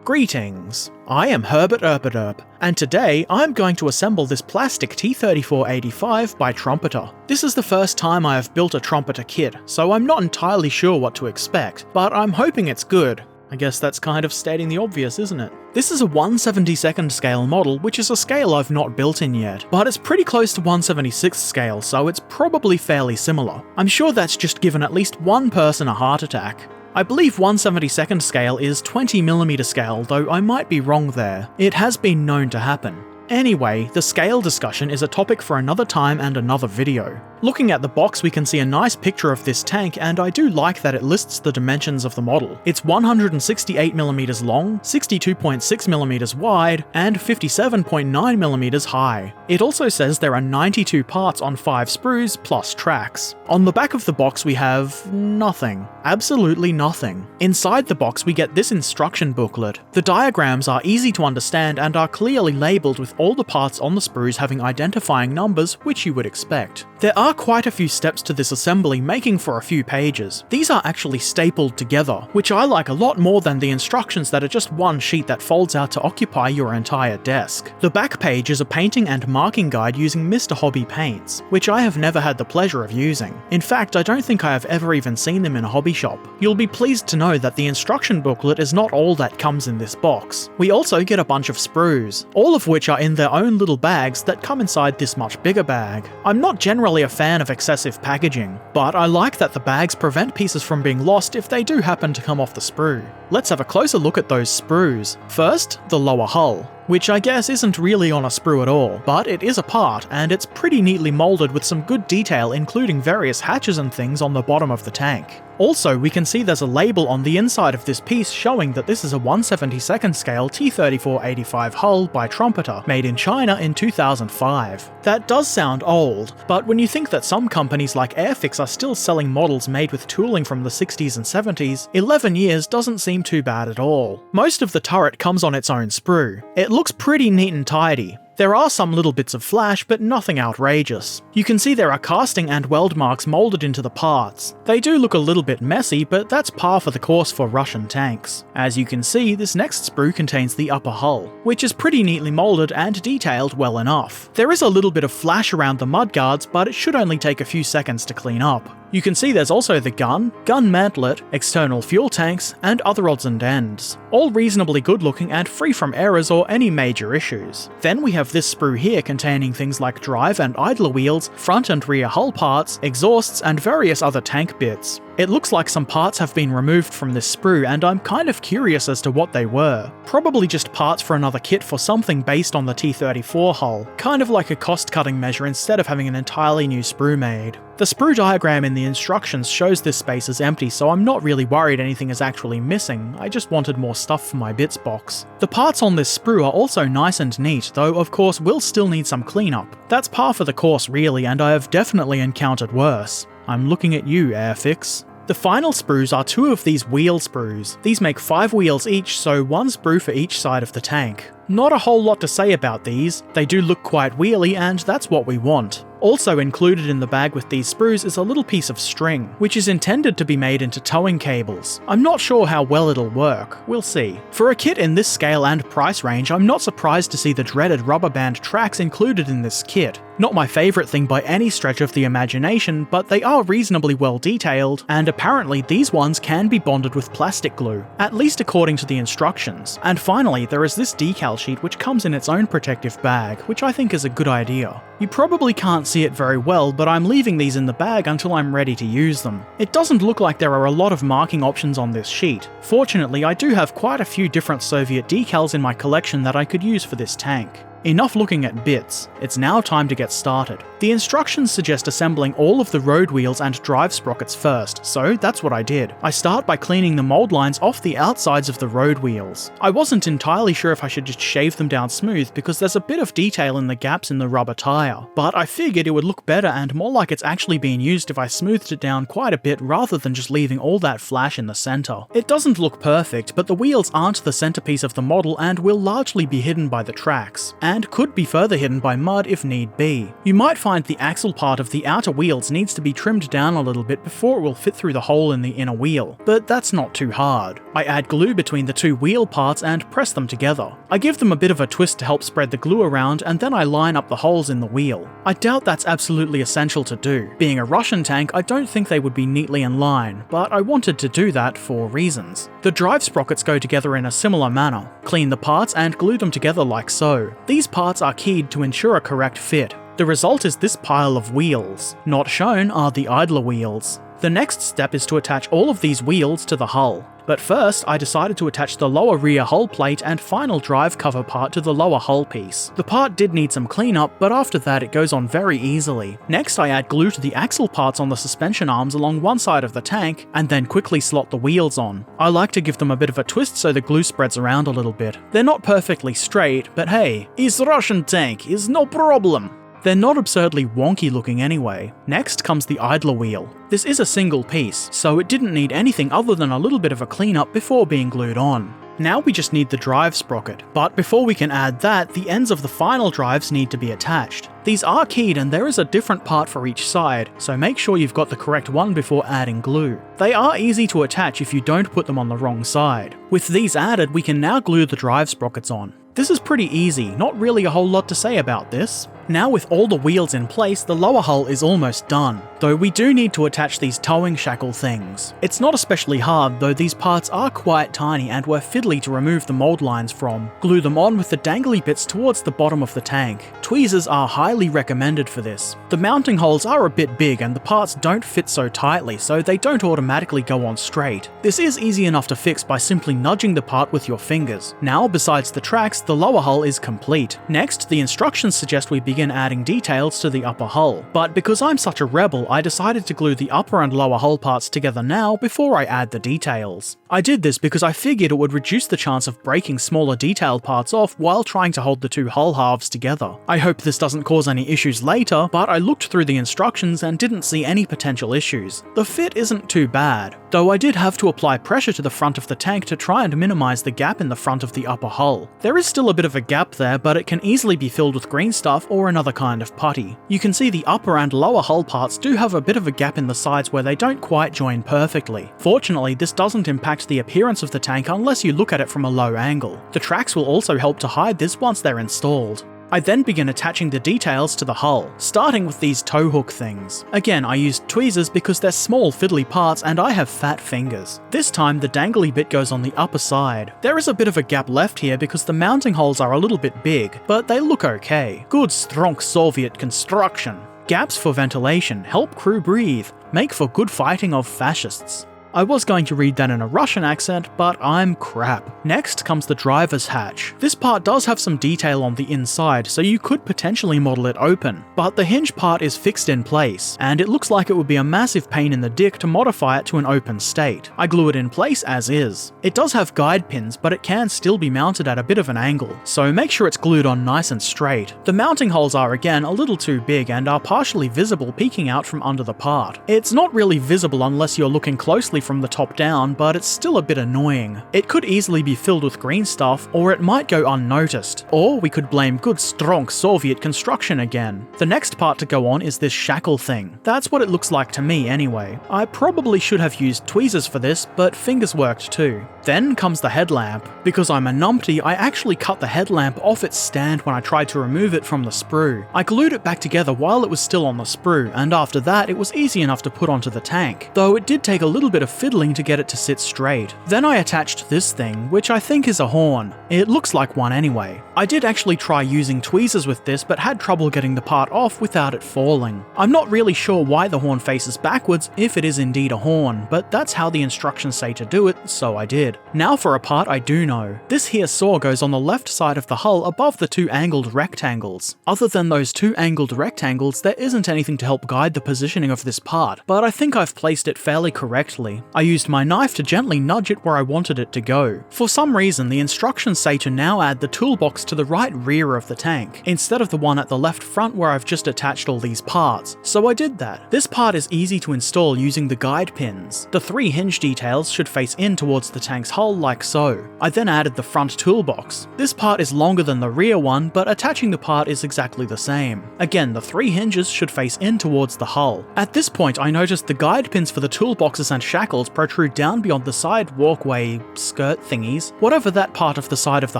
Greetings, I am Herbert Erpaderp, and today I'm going to assemble this plastic T-34 by Trumpeter. This is the first time I have built a Trumpeter kit, so I'm not entirely sure what to expect, but I'm hoping it's good. I guess that's kind of stating the obvious, isn't it? This is a 1/72nd scale model, which is a scale I've not built in yet, but it's pretty close to 1/76th scale, so it's probably fairly similar. I'm sure that's just given at least one person a heart attack. I believe 1/72nd scale is 20mm scale, though I might be wrong there. It has been known to happen. Anyway, the scale discussion is a topic for another time and another video. Looking at the box, we can see a nice picture of this tank, and I do like that it lists the dimensions of the model. It's 168mm long, 62.6mm wide, and 57.9mm high. It also says there are 92 parts on 5 sprues plus tracks. On the back of the box we have nothing. Absolutely nothing. Inside the box we get this instruction booklet. The diagrams are easy to understand and are clearly labelled with all the parts on the sprues having identifying numbers, which you would expect. There are quite a few steps to this assembly, making for a few pages. These are actually stapled together, which I like a lot more than the instructions that are just one sheet that folds out to occupy your entire desk. The back page is a painting and marking guide using Mr. Hobby paints, which I have never had the pleasure of using. In fact, I don't think I have ever even seen them in a hobby shop. You'll be pleased to know that the instruction booklet is not all that comes in this box. We also get a bunch of sprues, all of which are in their own little bags that come inside this much bigger bag. I'm not generally a fan of excessive packaging, but I like that the bags prevent pieces from being lost if they do happen to come off the sprue. Let's have a closer look at those sprues. First, the lower hull, which I guess isn't really on a sprue at all, but it is a part, and it's pretty neatly moulded with some good detail, including various hatches and things on the bottom of the tank. Also, we can see there's a label on the inside of this piece showing that this is a 1/72nd scale T-34 hull by Trumpeter, made in China in 2005. That does sound old, but when you think that some companies like Airfix are still selling models made with tooling from the 60s and 70s, 11 years doesn't seem too bad at all. Most of the turret comes on its own sprue. It looks pretty neat and tidy. There are some little bits of flash, but nothing outrageous. You can see there are casting and weld marks moulded into the parts. They do look a little bit messy, but that's par for the course for Russian tanks. As you can see, this next sprue contains the upper hull, which is pretty neatly moulded and detailed well enough. There is a little bit of flash around the mudguards, but it should only take a few seconds to clean up. You can see there's also the gun mantlet, external fuel tanks, and other odds and ends. All reasonably good looking and free from errors or any major issues. Then we have this sprue here containing things like drive and idler wheels, front and rear hull parts, exhausts, and various other tank bits. It looks like some parts have been removed from this sprue, and I'm kind of curious as to what they were. Probably just parts for another kit for something based on the T-34 hull, kind of like a cost-cutting measure instead of having an entirely new sprue made. The sprue diagram in the instructions shows this space is empty, so I'm not really worried anything is actually missing. I just wanted more stuff for my bits box. The parts on this sprue are also nice and neat, though of course will still need some cleanup. That's par for the course really, and I have definitely encountered worse. I'm looking at you, Airfix. The final sprues are 2 of these wheel sprues. These make 5 wheels each, so 1 sprue for each side of the tank. Not a whole lot to say about these. They do look quite wheelie, and that's what we want. Also included in the bag with these sprues is a little piece of string, which is intended to be made into towing cables. I'm not sure how well it'll work, we'll see. For a kit in this scale and price range, I'm not surprised to see the dreaded rubber band tracks included in this kit. Not my favourite thing by any stretch of the imagination, but they are reasonably well detailed, and apparently these ones can be bonded with plastic glue, at least according to the instructions. And finally, there is this decal sheet which comes in its own protective bag, which I think is a good idea. You probably can't see it very well, but I'm leaving these in the bag until I'm ready to use them. It doesn't look like there are a lot of marking options on this sheet. Fortunately, I do have quite a few different Soviet decals in my collection that I could use for this tank. Enough looking at bits, it's now time to get started. The instructions suggest assembling all of the road wheels and drive sprockets first, so that's what I did. I start by cleaning the mold lines off the outsides of the road wheels. I wasn't entirely sure if I should just shave them down smooth because there's a bit of detail in the gaps in the rubber tyre, but I figured it would look better and more like it's actually being used if I smoothed it down quite a bit rather than just leaving all that flash in the centre. It doesn't look perfect, but the wheels aren't the centrepiece of the model and will largely be hidden by the tracks. And and could be further hidden by mud if need be. You might find the axle part of the outer wheels needs to be trimmed down a little bit before it will fit through the hole in the inner wheel, but that's not too hard. I add glue between the two wheel parts and press them together. I give them a bit of a twist to help spread the glue around, and then I line up the holes in the wheel. I doubt that's absolutely essential to do. Being a Russian tank, I don't think they would be neatly in line, but I wanted to do that for reasons. The drive sprockets go together in a similar manner. Clean the parts and glue them together like so. These parts are keyed to ensure a correct fit. The result is this pile of wheels. Not shown are the idler wheels. The next step is to attach all of these wheels to the hull. But first, I decided to attach the lower rear hull plate and final drive cover part to the lower hull piece. The part did need some cleanup, but after that it goes on very easily. Next, I add glue to the axle parts on the suspension arms along one side of the tank, and then quickly slot the wheels on. I like to give them a bit of a twist so the glue spreads around a little bit. They're not perfectly straight, but hey, is Russian tank is no problem. They're not absurdly wonky looking anyway. Next comes the idler wheel. This is a single piece, so it didn't need anything other than a little bit of a cleanup before being glued on. Now we just need the drive sprocket, but before we can add that, the ends of the final drives need to be attached. These are keyed and there is a different part for each side, so make sure you've got the correct one before adding glue. They are easy to attach if you don't put them on the wrong side. With these added, we can now glue the drive sprockets on. This is pretty easy, not really a whole lot to say about this. Now with all the wheels in place, the lower hull is almost done, though we do need to attach these towing shackle things. It's not especially hard, though these parts are quite tiny and were fiddly to remove the mold lines from. Glue them on with the dangly bits towards the bottom of the tank. Tweezers are highly recommended for this. The mounting holes are a bit big and the parts don't fit so tightly, so they don't automatically go on straight. This is easy enough to fix by simply nudging the part with your fingers. Now, besides the tracks, the lower hull is complete. Next, the instructions suggest we begin adding details to the upper hull, but because I'm such a rebel, I decided to glue the upper and lower hull parts together now before I add the details. I did this because I figured it would reduce the chance of breaking smaller detailed parts off while trying to hold the two hull halves together. I hope this doesn't cause any issues later, but I looked through the instructions and didn't see any potential issues. The fit isn't too bad, though I did have to apply pressure to the front of the tank to try and minimize the gap in the front of the upper hull. There is still a bit of a gap there, but it can easily be filled with green stuff or another kind of putty. You can see the upper and lower hull parts do have a bit of a gap in the sides where they don't quite join perfectly. Fortunately, this doesn't impact the appearance of the tank unless you look at it from a low angle. The tracks will also help to hide this once they're installed. I then begin attaching the details to the hull, starting with these tow hook things. Again, I used tweezers because they're small fiddly parts and I have fat fingers. This time the dangly bit goes on the upper side. There is a bit of a gap left here because the mounting holes are a little bit big, but they look okay. Good strong Soviet construction. Gaps for ventilation, help crew breathe, make for good fighting of fascists. I was going to read that in a Russian accent, but I'm crap. Next comes the driver's hatch. This part does have some detail on the inside, so you could potentially model it open, but the hinge part is fixed in place, and it looks like it would be a massive pain in the dick to modify it to an open state. I glue it in place as is. It does have guide pins, but it can still be mounted at a bit of an angle, so make sure it's glued on nice and straight. The mounting holes are again a little too big and are partially visible peeking out from under the part. It's not really visible unless you're looking closely from the top down, but it's still a bit annoying. It could easily be filled with green stuff, or it might go unnoticed. Or we could blame good strong Soviet construction again. The next part to go on is this shackle thing. That's what it looks like to me anyway. I probably should have used tweezers for this, but fingers worked too. Then comes the headlamp. Because I'm a numpty, I actually cut the headlamp off its stand when I tried to remove it from the sprue. I glued it back together while it was still on the sprue, and after that it was easy enough to put onto the tank, though it did take a little bit of fiddling to get it to sit straight. Then I attached this thing, which I think is a horn. It looks like one anyway. I did actually try using tweezers with this, but had trouble getting the part off without it falling. I'm not really sure why the horn faces backwards if it is indeed a horn, but that's how the instructions say to do it, so I did. Now for a part I do know. This here saw goes on the left side of the hull above the two angled rectangles. Other than those two angled rectangles, there isn't anything to help guide the positioning of this part, but I think I've placed it fairly correctly. carefully. I used my knife to gently nudge it where I wanted it to go. For some reason, the instructions say to now add the toolbox to the right rear of the tank, instead of the one at the left front where I've just attached all these parts, so I did that. This part is easy to install using the guide pins. The 3 hinge details should face in towards the tank's hull like so. I then added the front toolbox. This part is longer than the rear one, but attaching the part is exactly the same. Again, the 3 hinges should face in towards the hull. At this point, I noticed the guide pins for the toolboxes and shackles protrude down beyond the side walkway skirt thingies, whatever that part of the side of the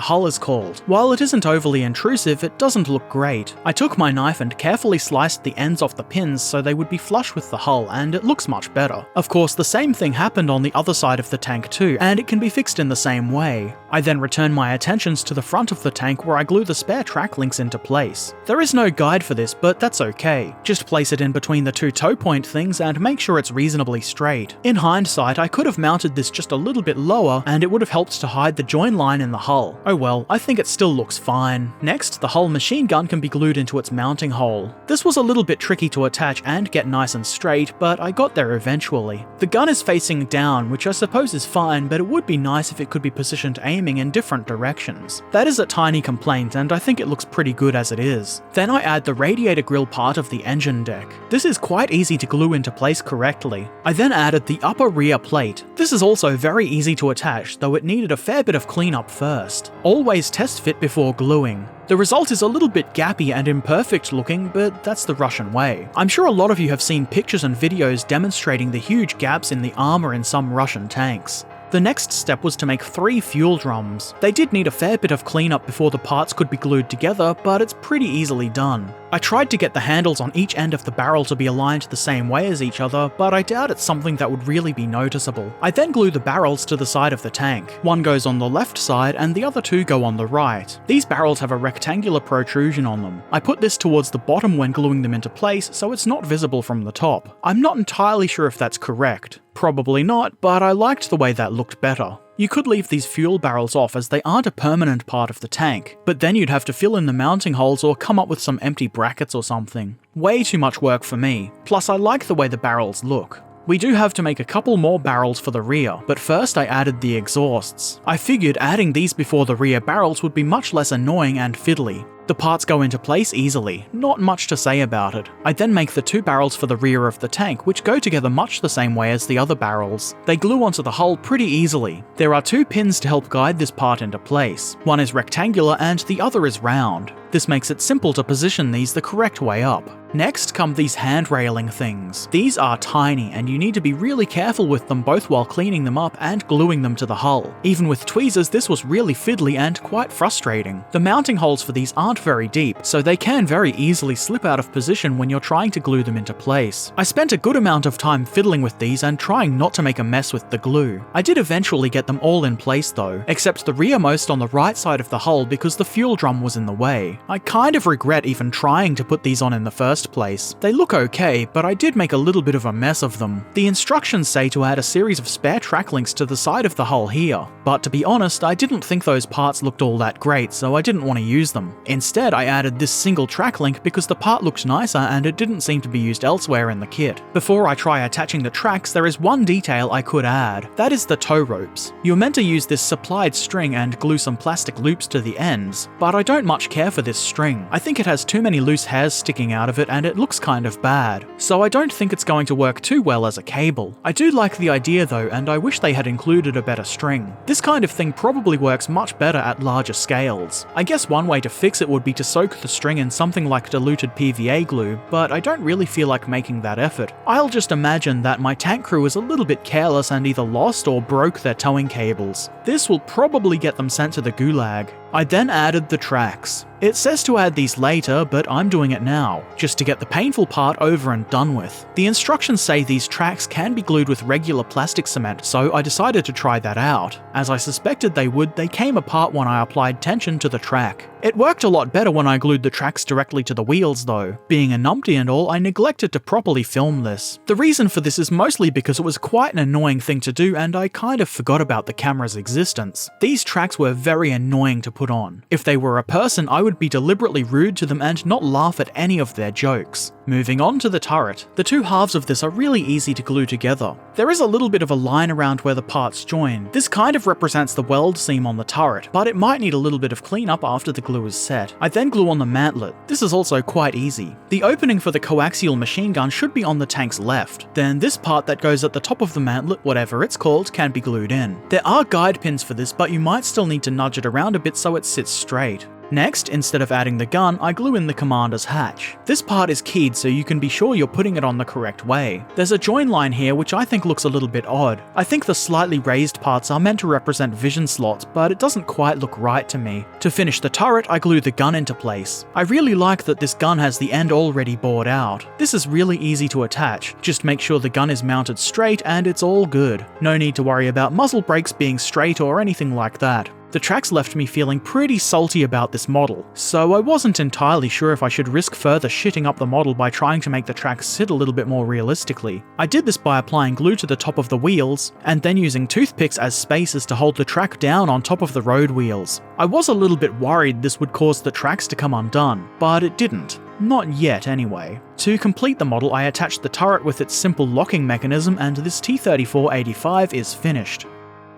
hull is called. While it isn't overly intrusive, it doesn't look great. I took my knife and carefully sliced the ends off the pins so they would be flush with the hull, and it looks much better. Of course, the same thing happened on the other side of the tank too, and it can be fixed in the same way. I then return my attentions to the front of the tank where I glue the spare track links into place. There is no guide for this, but that's okay. Just place it in between the 2 toe point things and make sure it's reasonably straight. In hindsight, I could have mounted this just a little bit lower and it would have helped to hide the join line in the hull. Oh well, I think it still looks fine. Next, the hull machine gun can be glued into its mounting hole. This was a little bit tricky to attach and get nice and straight, but I got there eventually. The gun is facing down, which I suppose is fine, but it would be nice if it could be positioned aiming in different directions. That is a tiny complaint, and I think it looks pretty good as it is. Then I add the radiator grille part of the engine deck. This is quite easy to glue into place correctly. I then added the upper rear plate. This is also very easy to attach, though it needed a fair bit of cleanup first. Always test fit before gluing. The result is a little bit gappy and imperfect looking, but that's the Russian way. I'm sure a lot of you have seen pictures and videos demonstrating the huge gaps in the armor in some Russian tanks. The next step was to make 3 fuel drums. They did need a fair bit of cleanup before the parts could be glued together, but it's pretty easily done. I tried to get the handles on each end of the barrel to be aligned the same way as each other, but I doubt it's something that would really be noticeable. I then glue the barrels to the side of the tank. One goes on the left side and the other 2 go on the right. These barrels have a rectangular protrusion on them. I put this towards the bottom when gluing them into place, so it's not visible from the top. I'm not entirely sure if that's correct. Probably not, but I liked the way that looked better. You could leave these fuel barrels off as they aren't a permanent part of the tank, but then you'd have to fill in the mounting holes or come up with some empty brackets or something. Way too much work for me. Plus I like the way the barrels look. We do have to make a couple more barrels for the rear, but first I added the exhausts. I figured adding these before the rear barrels would be much less annoying and fiddly. The parts go into place easily, not much to say about it. I then make the 2 barrels for the rear of the tank, which go together much the same way as the other barrels. They glue onto the hull pretty easily. There are 2 pins to help guide this part into place. One is rectangular and the other is round. This makes it simple to position these the correct way up. Next come these hand railing things. These are tiny and you need to be really careful with them both while cleaning them up and gluing them to the hull. Even with tweezers, this was really fiddly and quite frustrating. The mounting holes for these aren't very deep, so they can very easily slip out of position when you're trying to glue them into place. I spent a good amount of time fiddling with these and trying not to make a mess with the glue. I did eventually get them all in place though, except the rearmost on the right side of the hull because the fuel drum was in the way. I kind of regret even trying to put these on in the first place. They look okay, but I did make a little bit of a mess of them. The instructions say to add a series of spare track links to the side of the hull here, but to be honest, I didn't think those parts looked all that great, so I didn't want to use them. Instead, I added this single track link because the part looked nicer and it didn't seem to be used elsewhere in the kit. Before I try attaching the tracks, there is one detail I could add. That is the tow ropes. You're meant to use this supplied string and glue some plastic loops to the ends, but I don't much care for this string. I think it has too many loose hairs sticking out of it and it looks kind of bad, so I don't think it's going to work too well as a cable. I do like the idea though, and I wish they had included a better string. This kind of thing probably works much better at larger scales. I guess one way to fix it would be to soak the string in something like diluted PVA glue, but I don't really feel like making that effort. I'll just imagine that my tank crew is a little bit careless and either lost or broke their towing cables. This will probably get them sent to the gulag. I then added the tracks. It says to add these later, but I'm doing it now, just to get the painful part over and done with. The instructions say these tracks can be glued with regular plastic cement, so I decided to try that out. As I suspected they would, they came apart when I applied tension to the track. It worked a lot better when I glued the tracks directly to the wheels though. Being a numpty and all, I neglected to properly film this. The reason for this is mostly because it was quite an annoying thing to do and I kind of forgot about the camera's existence. These tracks were very annoying to put on. If they were a person, I would would be deliberately rude to them and not laugh at any of their jokes. Moving on to the turret. The two halves of this are really easy to glue together. There is a little bit of a line around where the parts join. This kind of represents the weld seam on the turret, but it might need a little bit of cleanup after the glue is set. I then glue on the mantlet. This is also quite easy. The opening for the coaxial machine gun should be on the tank's left. Then this part that goes at the top of the mantlet, whatever it's called, can be glued in. There are guide pins for this, but you might still need to nudge it around a bit so it sits straight. Next, instead of adding the gun, I glue in the commander's hatch. This part is keyed so you can be sure you're putting it on the correct way. There's a join line here which I think looks a little bit odd. I think the slightly raised parts are meant to represent vision slots, but it doesn't quite look right to me. To finish the turret, I glue the gun into place. I really like that this gun has the end already bored out. This is really easy to attach. Just make sure the gun is mounted straight and it's all good. No need to worry about muzzle brakes being straight or anything like that. The tracks left me feeling pretty salty about this model, so I wasn't entirely sure if I should risk further shitting up the model by trying to make the tracks sit a little bit more realistically. I did this by applying glue to the top of the wheels, and then using toothpicks as spacers to hold the track down on top of the road wheels. I was a little bit worried this would cause the tracks to come undone, but it didn't. Not yet, anyway. To complete the model, I attached the turret with its simple locking mechanism, and this T-34-85 is finished.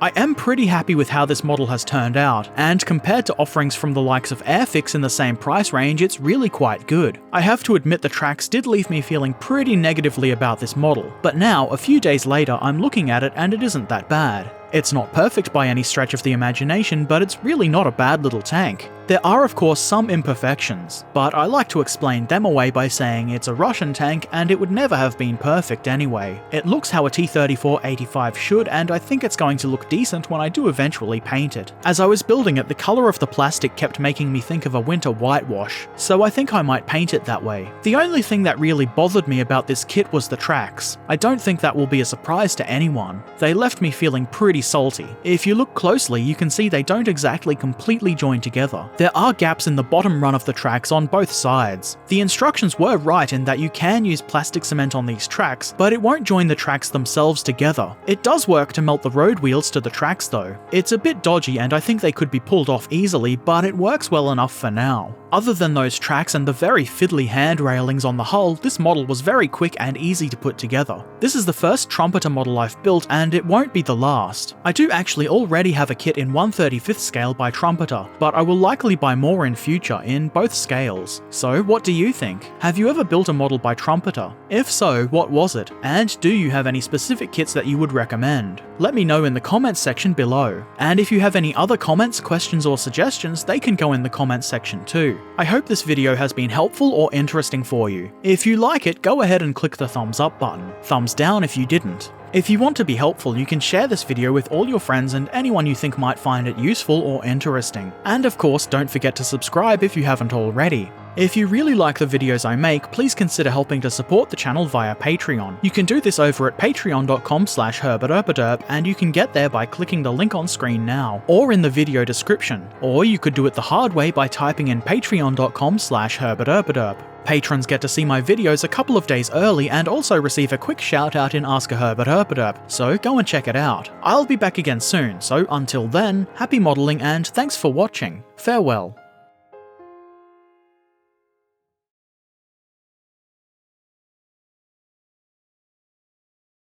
I am pretty happy with how this model has turned out, and compared to offerings from the likes of airfix in the same price range, it's really quite good. I have to admit the tracks did leave me feeling pretty negatively about this model, but now, a few days later, I'm looking at it and it isn't that bad. It's not perfect by any stretch of the imagination, but it's really not a bad little tank. There are of course some imperfections, but I like to explain them away by saying it's a Russian tank and it would never have been perfect anyway. It looks how a T-34-85 should, and I think it's going to look decent when I do eventually paint it. As I was building it, the colour of the plastic kept making me think of a winter whitewash, so I think I might paint it that way. The only thing that really bothered me about this kit was the tracks. I don't think that will be a surprise to anyone. They left me feeling pretty salty. If you look closely, you can see they don't exactly completely join together. There are gaps in the bottom run of the tracks on both sides. The instructions were right in that you can use plastic cement on these tracks, but it won't join the tracks themselves together. It does work to melt the road wheels to the tracks though. It's a bit dodgy and I think they could be pulled off easily, but it works well enough for now. Other than those tracks and the very fiddly hand railings on the hull, this model was very quick and easy to put together. This is the first Trumpeter model I've built, and it won't be the last. I do actually already have a kit in 1/35th scale by Trumpeter, but I will likely buy more in future in both scales. So what do you think? Have you ever built a model by Trumpeter? If so, what was it? And do you have any specific kits that you would recommend? Let me know in the comments section below. And if you have any other comments, questions or suggestions, they can go in the comments section too. I hope this video has been helpful or interesting for you. If you like it, go ahead and click the thumbs up button. Thumbs down if you didn't. If you want to be helpful, you can share this video with all your friends and anyone you think might find it useful or interesting. And of course, don't forget to subscribe if you haven't already. If you really like the videos I make, please consider helping to support the channel via Patreon. You can do this over at patreon.com/Erpaderp, and you can get there by clicking the link on screen now, or in the video description. Or you could do it the hard way by typing in patreon.com/Herberterp. Patrons get to see my videos a couple of days early and also receive a quick shout out in Ask a Herbert Erpaderp, so go and check it out. I'll be back again soon, so until then, happy modelling and thanks for watching. Farewell.